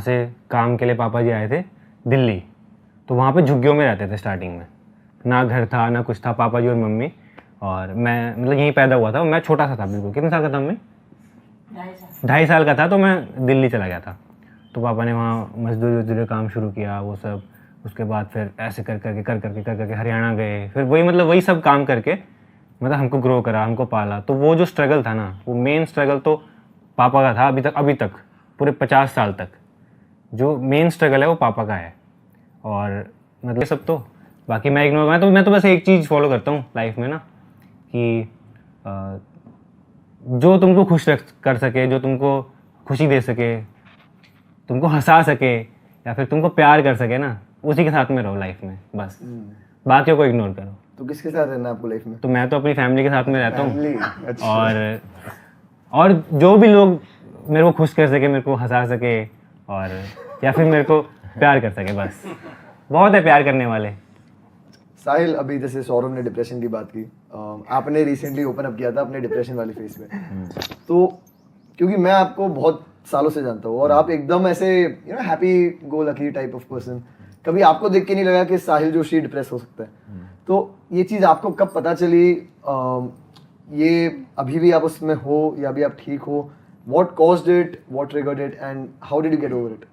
से काम के लिए पापा जी आए थे दिल्ली। तो वहाँ पे झुग्गियों में रहते थे स्टार्टिंग में, ना घर था ना कुछ था, पापा जी और मम्मी। और मैं मतलब यहीं पैदा हुआ था, मैं छोटा सा था बिल्कुल। कितने साल का था मैं? 2.5 साल का था। तो मैं दिल्ली चला गया था। तो पापा ने वहाँ मजदूरी काम शुरू किया वो सब। उसके बाद फिर ऐसे कर करके हरियाणा गए। फिर वही मतलब वही सब काम करके मतलब हमको ग्रो करा, हमको पाला। तो वो जो स्ट्रगल था ना, वो मेन स्ट्रगल तो पापा का था अभी तक पूरे 50 साल तक जो मेन स्ट्रगल है वो पापा का है। और मतलब ये सब तो बाकी मैं इग्नोर, मैं तो बस एक चीज़ फॉलो करता हूँ लाइफ में ना, कि जो तुमको खुश कर सके, जो तुमको खुशी दे सके, तुमको हंसा सके, या फिर तुमको प्यार कर सके ना, उसी के साथ में रहो लाइफ में बस। बाकियों को इग्नोर करो। तो किसके साथ रहना है आपको लाइफ में? तो मैं तो अपनी फैमिली के साथ में रहता हूँ। अच्छा। और जो भी लोग मेरे को खुश कर सके, मेरे को हंसा सके, और या फिर मेरे को प्यार कर सके, बस बहुत है प्यार करने वाले। साहिल, अभी जैसे सौरभ ने डिप्रेशन की बात की, आपने रिसेंटली ओपन अप किया था अपने डिप्रेशन वाली फेस में। तो क्योंकि मैं आपको बहुत सालों से जानता हूँ और आप एकदम ऐसे happy go lucky type of person, कभी आपको देख के नहीं लगा कि साहिल जोशी डिप्रेस हो सकता है। तो ये चीज़ आपको कब पता चली? ये अभी भी आप उसमें हो या अभी आप ठीक हो? What caused it, what triggered it, and how did you get over it?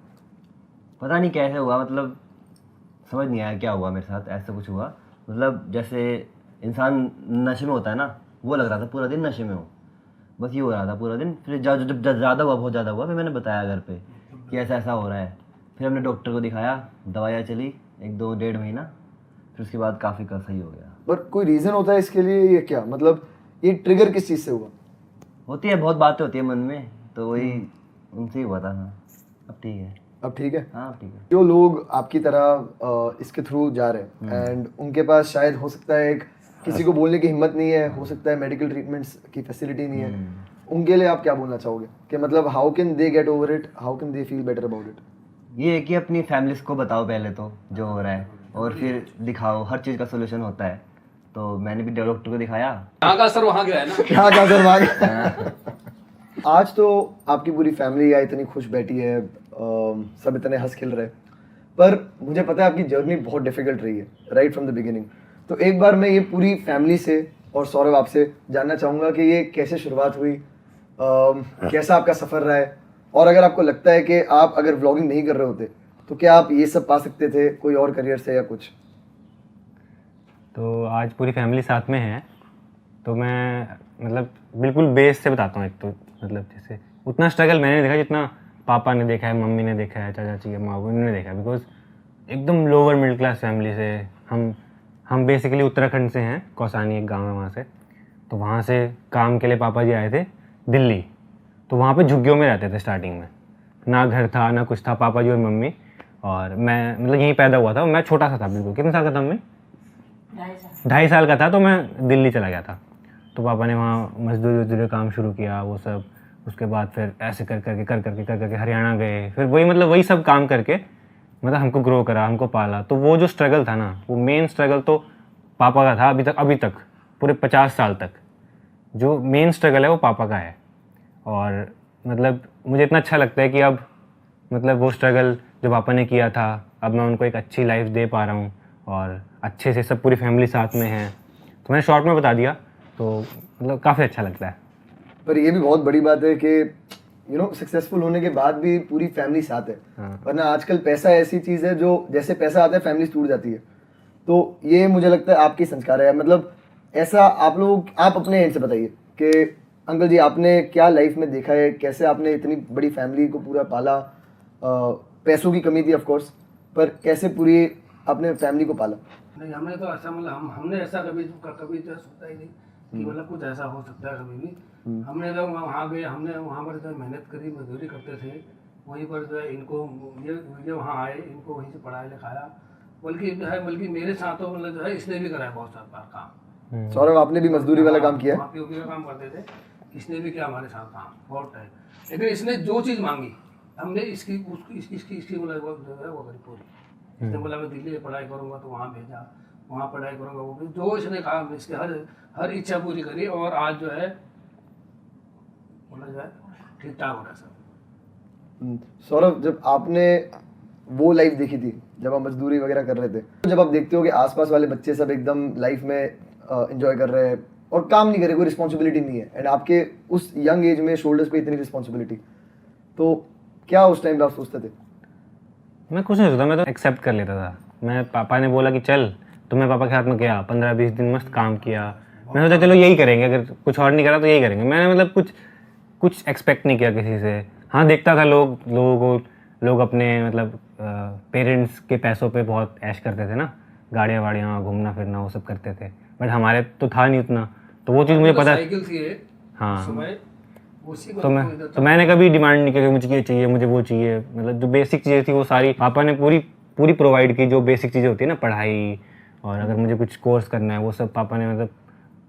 पता नहीं कैसे हुआ, मतलब समझ नहीं आया क्या हुआ मेरे साथ। ऐसा कुछ हुआ, मतलब जैसे इंसान नशे में होता है ना, वो लग रहा था पूरा दिन नशे में हो, बस ये हो रहा था पूरा दिन। फिर जब ज़्यादा हुआ, बहुत ज़्यादा हुआ, फिर मैंने बताया घर पे कि ऐसा ऐसा हो रहा है। फिर हमने डॉक्टर को दिखाया, दवाइयाँ चली 1-2-1.5 महीना, फिर उसके बाद काफ़ी सही हो गया। पर कोई रीज़न होता है इसके लिए? ये क्या मतलब, ये ट्रिगर किस चीज़ से हुआ? होती है, बहुत बातें होती है मन में, तो वही उनसे ही हुआ था। हाँ, अब ठीक है। अब ठीक है? हाँ, ठीक है। जो लोग आपकी तरह इसके थ्रू जा रहे हैं एंड उनके पास शायद हो सकता है एक किसी को बोलने की हिम्मत नहीं है, हो सकता है मेडिकल ट्रीटमेंट्स की फैसिलिटी नहीं है, उनके लिए आप क्या बोलना चाहोगे कि मतलब how can they get over it, how can they feel better about it? ये है कि अपनी फैमिलीज को बताओ पहले तो जो हो रहा है, और फिर दिखाओ। हर चीज़ का सोल्यूशन होता है। तो मैंने भी डॉक्टर को दिखाया। यहाँ का असर वहाँ गया है ना। क्या क्या सर भाग। आज तो आपकी पूरी फैमिली या इतनी खुश बैठी है, सब इतने हंस खिल रहे हैं, पर मुझे पता है आपकी जर्नी बहुत डिफिकल्ट रही है राइट फ्रॉम द बिगिनिंग। तो एक बार मैं ये पूरी फैमिली से और सौरभ आपसे जानना चाहूँगा कि ये कैसे शुरुआत हुई, कैसा आपका सफ़र रहा है, और अगर आपको लगता है कि आप अगर व्लॉगिंग नहीं कर रहे होते तो क्या आप ये सब पा सकते थे कोई और करियर से या कुछ? तो आज पूरी फैमिली साथ में है। तो मैं मतलब बिल्कुल बेस से बताता हूँ। एक तो मतलब जैसे उतना स्ट्रगल मैंने देखा जितना पापा ने देखा है, मम्मी ने देखा है, चाचा जी माँ उन्होंने देखा है। बिकॉज एकदम लोअर मिडिल क्लास फैमिली से हम बेसिकली उत्तराखंड से हैं, कौसानी एक गांव है वहाँ से। तो वहाँ से काम के लिए पापा जी आए थे दिल्ली। तो वहाँ पे झुग्गियों में रहते थे स्टार्टिंग में, ना घर था ना कुछ था, पापा जी और मम्मी। और मैं मतलब यहीं पैदा हुआ था, मैं छोटा सा था बिल्कुल। कितने साल का था मैं? 2.5 साल का था। तो मैं दिल्ली चला गया था। तो पापा ने वहाँ मजदूरी काम शुरू किया वो सब। उसके बाद फिर ऐसे कर करके हरियाणा गए। फिर वही मतलब वही सब काम करके मतलब हमको ग्रो करा, हमको पाला। तो वो जो स्ट्रगल था ना, वो मेन स्ट्रगल तो पापा का था अभी तक पूरे 50 साल तक जो मेन स्ट्रगल है वो पापा का है। और मतलब मुझे इतना अच्छा लगता है कि अब मतलब वो स्ट्रगल जो पापा ने किया था, अब मैं उनको एक अच्छी लाइफ दे पा रहा हूँ और अच्छे से सब पूरी फैमिली साथ में है। तो मैंने शॉर्ट में बता दिया, तो मतलब काफ़ी अच्छा लगता है। पर ये भी बहुत बड़ी बात है कि सक्सेसफुल होने के बाद भी पूरी फैमिली साथ है। वरना आजकल पैसा ऐसी चीज़ है जो जैसे पैसा आता है फैमिली टूट जाती है। तो ये मुझे लगता है आपकी संस्कार है। मतलब ऐसा आप अपने एंड से बताइए कि अंकल जी आपने क्या लाइफ में देखा है, कैसे आपने इतनी बड़ी फैमिली को पूरा पाला? पैसों की कमी थी ऑफ कोर्स, पर कैसे पूरी आपने फैमिली को पाला? नहीं, हमें तो ऐसा मतलब हमने ऐसा कभी तो सोचा ही नहीं कि मतलब कुछ ऐसा हो सकता है कभी भी। हमने जब वहाँ गए, हमने वहाँ पर जो मेहनत करी, मजदूरी करते थे, वहीं पर जो है इनको ये वहाँ आए, इनको वहीं से पढ़ाया लिखाया। बल्कि मेरे साथ तो मतलब जो है इसने भी कराया बहुत सारा काम। सौरभ आपने भी मजदूरी वाला काम किया? वहाँ पे काम करते थे, इसने भी किया हमारे साथ काम बहुत टाइम। लेकिन इसने जो चीज़ मांगी हमने इसकी मतलब जो है वो करी पूरी। इसने बोला मैं दिल्ली में पढ़ाई करूँगा, तो वहाँ भेजा, वहाँ पढ़ाई करूँगा, वो भी जो इसने कहा हमने इसकी हर इच्छा पूरी करी। और आज जो है मतलब जो है ठीक ठाक हो रहा है सब। सौरभ, जब आपने वो लाइफ देखी थी जब आप मजदूरी वगैरह कर रहे थे, तो जब आप देखते हो कि आसपास वाले बच्चे सब एकदम लाइफ में एंजॉय कर रहे हैं और काम नहीं कर रहे, कोई रिस्पॉन्सिबिलिटी नहीं है, एंड आपके उस यंग एज में शोल्डर्स पे इतनी रिस्पॉन्सिबिलिटी, तो क्या उस टाइम पे आप सोचते थे? मैं कुछ नहीं सोचता, मैं तो एक्सेप्ट कर लेता था। मैं पापा ने बोला कि चल, तो मैं पापा के हाथ में गया, 15-20 दिन मस्त काम किया। मैं सोचा चलो यही करेंगे, अगर कुछ और नहीं करा तो यही करेंगे। मैंने मतलब कुछ एक्सपेक्ट नहीं किया किसी से। हाँ, देखता था लोग अपने मतलब पेरेंट्स के पैसों पे बहुत ऐश करते थे ना, गाड़ियाँ वाड़ियाँ, घूमना फिरना, वो सब करते थे, बट हमारे तो था नहीं उतना। तो वो चीज़ मुझे पता। साइकिल थी एक हाँ, समय, उसी को तो मैंने कभी डिमांड नहीं किया कि मुझे ये चाहिए, मुझे वो चाहिए। मतलब जो बेसिक चीज़ें थी वो सारी पापा ने पूरी प्रोवाइड की। जो बेसिक चीज़ें होती है ना, पढ़ाई, और अगर मुझे कुछ कोर्स करना है वो सब पापा ने मतलब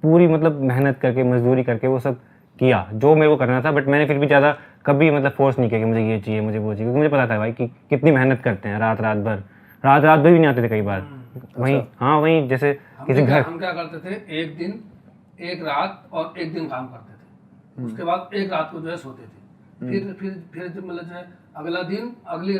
पूरी मतलब मेहनत करके, मजदूरी करके वो सब किया जो मेरे को करना था। बट मैंने फिर भी ज़्यादा कभी मतलब फोर्स नहीं किया कि मुझे ये चाहिए, मुझे वो चाहिए, क्योंकि मुझे पता था भाई कि कितनी मेहनत करते हैं, रात भर भी नहीं आते थे कई बार। वहीं हाँ, वहीं जैसे किसी घर हम क्या करते थे, एक दिन एक रात और एक दिन काम करते थे, उसके बाद एक रात को जो है सोते थे, फिर जब मतलब जो है अगला दिन अगली रात